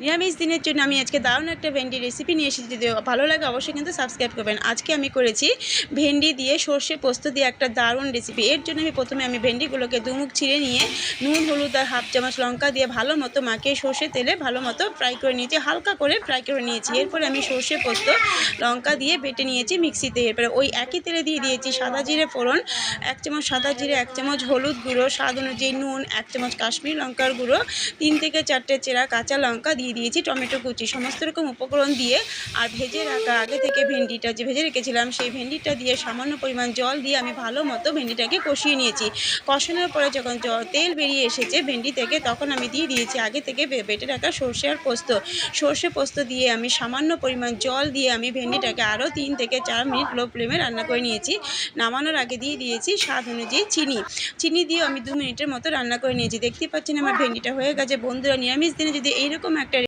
নিরামিষ দিনের জন্য আমি আজকে দারুণ একটা ভেন্ডি রেসিপি নিয়ে এসেছি। যদি ভালো লাগে অবশ্যই কিন্তু সাবস্ক্রাইব করবেন। আজকে আমি করেছি ভেন্ডি দিয়ে সর্ষে পোস্ত দিয়ে একটা দারুণ রেসিপি। এর জন্য প্রথমে আমি ভেন্ডিগুলোকে দুমুখ ছিঁড়ে নিয়ে নুন, হলুদ আর হাফ চামচ লঙ্কা দিয়ে ভালো মতো মাখিয়ে সর্ষে তেলে ভালো মতো ফ্রাই করে নিয়েছি, হালকা করে ফ্রাই করে নিয়েছি। এরপরে আমি সর্ষে পোস্ত লঙ্কা দিয়ে বেটে নিয়েছি মিক্সিতে। এরপরে ওই একই তেলে দিয়ে দিয়েছি সাদা জিরে ফোড়ন, 1 চামচ সাদা জিরে, 1 চামচ হলুদ গুঁড়ো, স্বাদ অনুযায়ী নুন, 1 চামচ কাশ্মীরি লঙ্কার গুঁড়ো, 3 থেকে 4টে চেরা কাঁচা লঙ্কা দিয়ে দিয়েছি, টমেটো কুচি, সমস্ত রকম উপকরণ দিয়ে আর ভেজে রাখা আগে থেকে ভেন্ডিটা যে ভেজে রেখেছিলাম সেই ভেন্ডিটা দিয়ে সামান্য পরিমাণ জল দিয়ে আমি ভালো মতো ভেন্ডিটাকে কষিয়ে নিয়েছি। কষানোর পরে যখন তেল বেরিয়ে এসেছে ভেন্ডি থেকে, তখন আমি দিয়ে দিয়েছি আগে থেকে বেটে রাখা সর্ষে আর পোস্ত। সর্ষে পোস্ত দিয়ে আমি সামান্য পরিমাণ জল দিয়ে আমি ভেন্ডিটাকে আরও 3 থেকে 4 মিনিট লো ফ্লেমে রান্না করে নিয়েছি। নামানোর আগে দিয়ে দিয়েছি স্বাদ অনুযায়ী চিনি দিয়ে আমি 2 মিনিটের মতো রান্না করে নিয়েছি। দেখতেই পাচ্ছেন আমার ভেন্ডিটা হয়ে গেছে। বন্ধুরা, নিরামিষ দিনে যদি এইরকম একটা